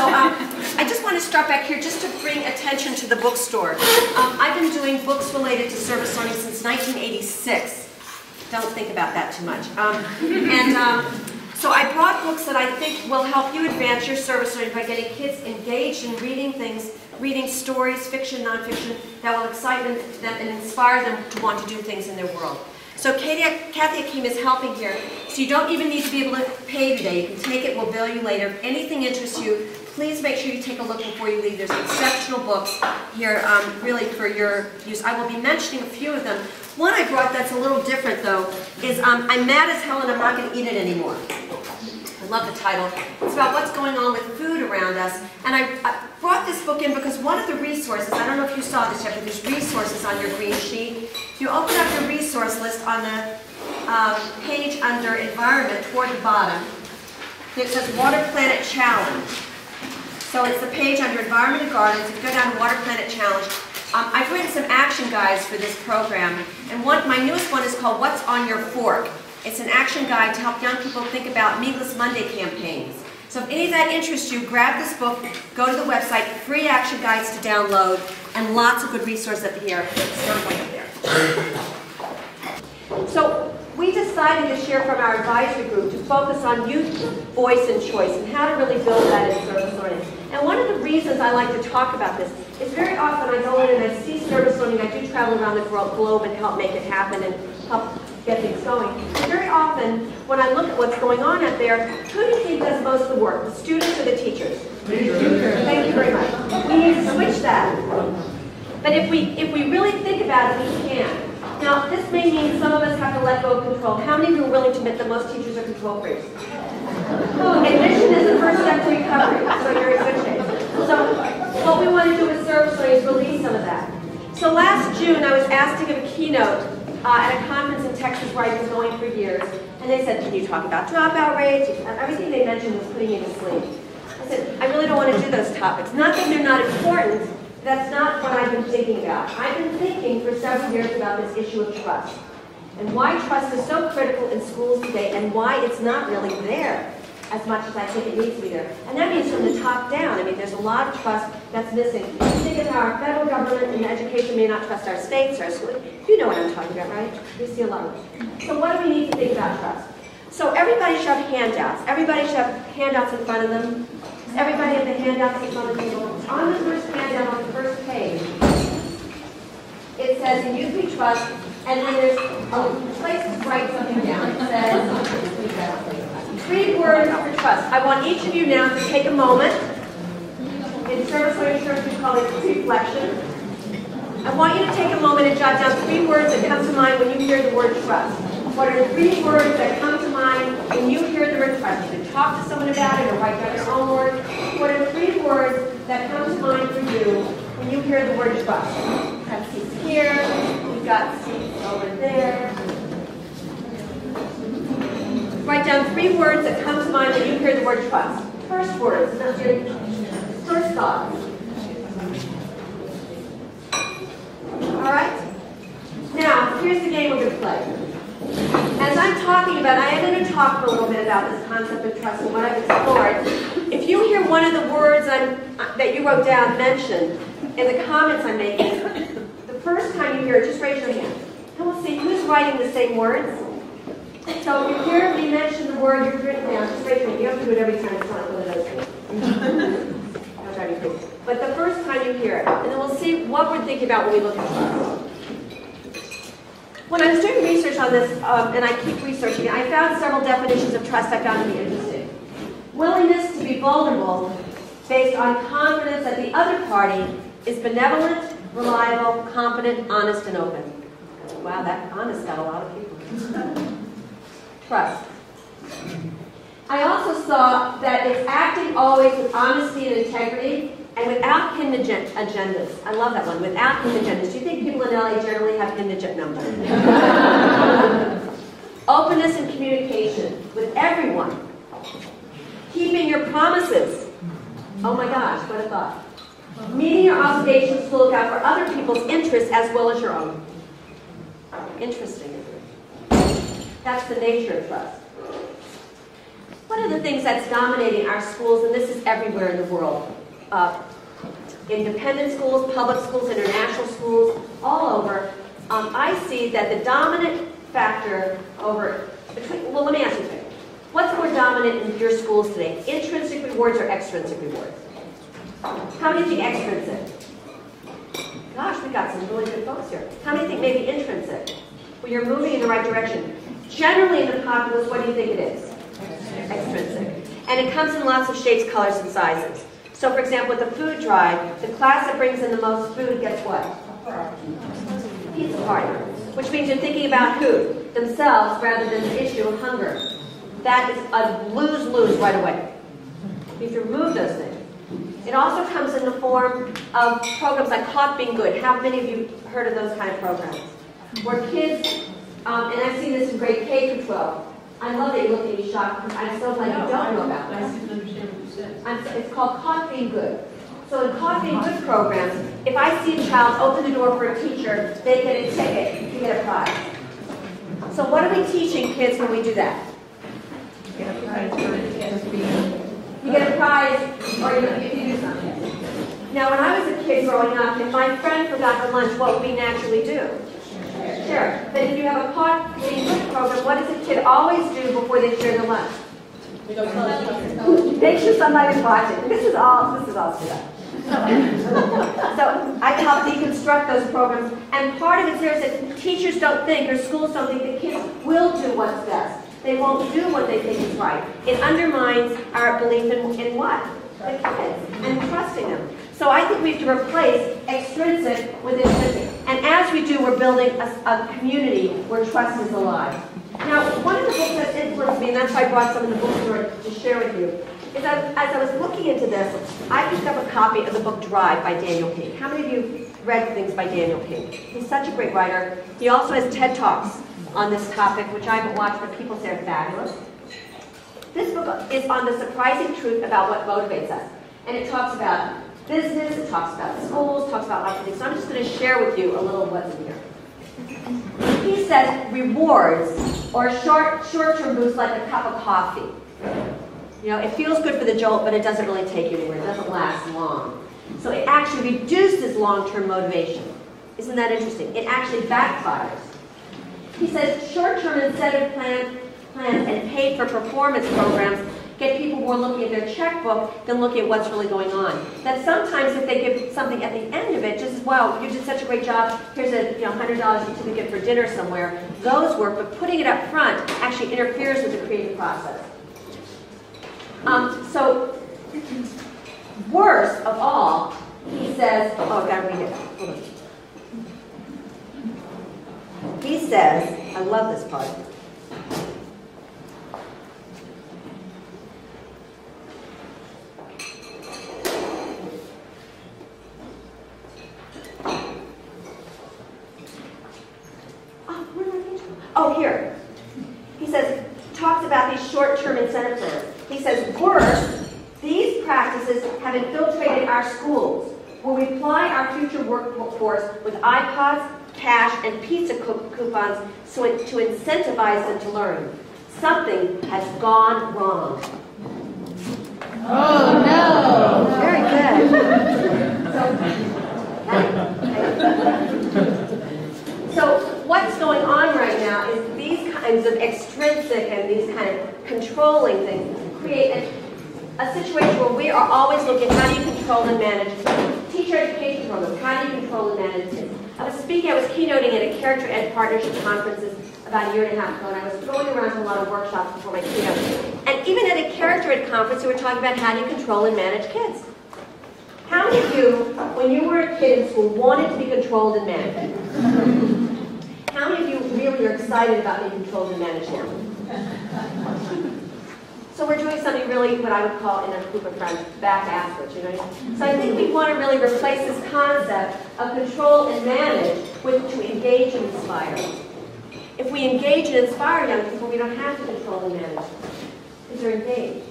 I just want to start back here just to bring attention to the bookstore. I've been doing books related to service learning since 1986. Don't think about that too much. So I brought books that I think will help you advance your service learning by getting kids engaged in reading things, reading stories, fiction, nonfiction, that will excite them and inspire them to want to do things in their world. So Kathy Akeem is helping here, so you don't even need to be able to pay today. You can take it, we'll bill you later. If anything interests you, please make sure you take a look before you leave. There's exceptional books here really for your use. I will be mentioning a few of them. One I brought that's a little different though is I'm mad as hell and I'm not going to eat it anymore. I love the title. It's about what's going on with food around us. And I brought this book in because one of the resources, I don't know if you saw this yet, but there's resources on your green sheet. If you open up your resource list on the page under Environment toward the bottom, it says Water Planet Challenge. So it's the page under Environment and Gardens. If you go down to Water Planet Challenge, I've written some action guides for this program. And my newest one is called What's on Your Fork? It's an action guide to help young people think about Meatless Monday campaigns. So if any of that interests you, grab this book, go to the website, free action guides to download, and lots of good resources at the here. So we decided this year from our advisory group to focus on youth voice and choice and how to really build that in service learning. And one of the reasons I like to talk about this is very often I go in and I see service learning. I do travel around the globe and help make it happen and help get things going. And very often, when I look at what's going on out there, who do you think does most of the work? The students or the teachers? Teachers. Thank you very much. We need to switch that. But if we really think about it, we can. Now, this may mean some of us have to let go of control. How many of you are willing to admit that most teachers are control freaks? Admission is the first step to recovery, so you're in good shape. So what we want to do with service learning is release some of that. So last June, I was asked to give a keynote at a conference in Texas where I've been going for years. And they said, can you talk about dropout rates? Everything they mentioned was putting me to sleep. I said, I really don't want to do those topics. Not that they're not important. That's not what I've been thinking about. I've been thinking for several years about this issue of trust. And why trust is so critical in schools today and why it's not really there as much as I think it needs to be there. And that means from the top down. I mean, there's a lot of trust that's missing. Think of how our federal government and education may not trust our states, our schools. You know what I'm talking about, right? We see a lot of it. So what do we need to think about trust? So everybody should have handouts. Everybody should have handouts in front of them. Everybody have the handouts in front of the table. On the first handout, on the first page, it says, in youth we trust, and then there's a place to write something down. It says, 3 words for trust. I want each of you now to take a moment. In service learning terms, we call it reflection. I want you to take a moment and jot down 3 words that come to mind when you hear the word trust. What are the 3 words that come to mind when you hear the word trust? You can talk to someone about it or write down your own words. What are the 3 words that come to mind for you when you hear the word trust? We've got seats here. We've got seats over there. Write down 3 words that come to mind when you hear the word trust. First words, not your first thoughts. All right? Now, here's the game we're going to play. As I'm talking about, I am going to talk for a little bit about this concept of trust and what I've explored. If you hear one of the words that you wrote down mentioned in the comments I'm making, the first time you hear it, just raise your hand. And we'll see who's writing the same words. So if you hear me mention the word you've written down, just raise your hand. You don't have to do it every time. It's not one of those things. I'll try to be quick. But the first time you hear it, and then we'll see what we're thinking about when we look at trust. When I was doing research on this, and I keep researching, I found several definitions of trust I found to be interesting. Willingness to be vulnerable based on confidence that the other party is benevolent, reliable, competent, honest, and open. Wow, that honest got a lot of people. Trust. I also saw that it's acting always with honesty and integrity and without hidden agendas. I love that one, without hidden agendas. Do you think people in LA generally have hidden agendas? Openness and communication with everyone. Keeping your promises. Oh my gosh, what a thought. Meeting your obligations to look out for other people's interests as well as your own. Interesting, isn't it? That's the nature of trust. One of the things that's dominating our schools, and this is everywhere in the world, independent schools, public schools, international schools, all over, I see that the dominant factor over, well, let me ask you something. What's more dominant in your schools today, intrinsic rewards or extrinsic rewards? How many think extrinsic? Gosh, we got some really good folks here. How many think maybe intrinsic? Well, you're moving in the right direction. Generally in the populace, what do you think it is? Extrinsic. And it comes in lots of shapes, colors, and sizes. So for example, with the food drive, the class that brings in the most food gets what? Pizza party. Which means you're thinking about who? Themselves rather than the issue of hunger. That is a lose-lose right away. You have to remove those things. It also comes in the form of programs like Caught Being Good. How many of you heard of those kind of programs? Where kids, and I've seen this in grade K through 12. I love that you look at me shocked because I'm so glad you don't know about this. I didn't understand what you said. It's called Caught Being Good. So in Caught Being Good programs, if I see a child open the door for a teacher, they get a ticket to get a prize. So what are we teaching kids when we do that? You get a prize or you do something. Now when I was a kid growing up, if my friend forgot the lunch, what would we naturally do? Share. But if you have a Caught Being Good program, what does a kid always do before they share the lunch? Make sure somebody's watching. This is all stood up. So I help deconstruct those programs, and part of it is that teachers don't think, or schools don't think, that kids will do what's best. They won't do what they think is right. It undermines our belief in what? The kids, and trusting them. So I think we have to replace extrinsic with intrinsic. And as we do, we're building a community where trust is alive. Now, one of the books that's influenced me, and that's why I brought some of the books to share with you, is as I was looking into this, I picked up a copy of the book Drive by Daniel King. How many of you read things by Daniel King? He's such a great writer. He also has TED Talks on this topic, which I haven't watched, but people say are fabulous. This book is on the surprising truth about what motivates us. And it talks about business, it talks about schools, talks about lots of things. So I'm just going to share with you a little of what's in here. He says rewards or a short-term boost like a cup of coffee. You know, it feels good for the jolt, but it doesn't really take you anywhere. It doesn't last long. So it actually reduces long-term motivation. Isn't that interesting? It actually backfires. He says short-term incentive plans and paid-for-performance programs get people more looking at their checkbook than looking at what's really going on. That sometimes if they give something at the end of it, just as, wow, you did such a great job, here's a $100 certificate for dinner somewhere, those work, but putting it up front actually interferes with the creative process. So, worst of all, he says, oh, I've got to read it. Hold on. He says, I love this part. Oh, here. He says, talks about these short-term incentive plans. He says, worse, these practices have infiltrated our schools, where we ply our future workforce with iPods, cash, and pizza coupons to incentivize them to learn. Something has gone wrong. Oh, no. Very good. So what's going on right now is these kinds of extrinsic and these kind of controlling things create a situation where we are always looking at how do you control and manage teacher education programs, how do you control and manage kids. I was keynoting at a character ed partnership conferences about a year and a half ago, and I was going around to a lot of workshops before my keynote. And even at a character ed conference, we were talking about how do you control and manage kids. How many of you, when you were a kid in school, wanted to be controlled and managed? How many of you really are excited about being controlled and managed now? So we're doing something really, what I would call in a group of friends, back-asswards, you know? So I think we want to really replace this concept of control and manage with to engage and inspire. If we engage and inspire young people, we don't have to control and manage, because they're engaged.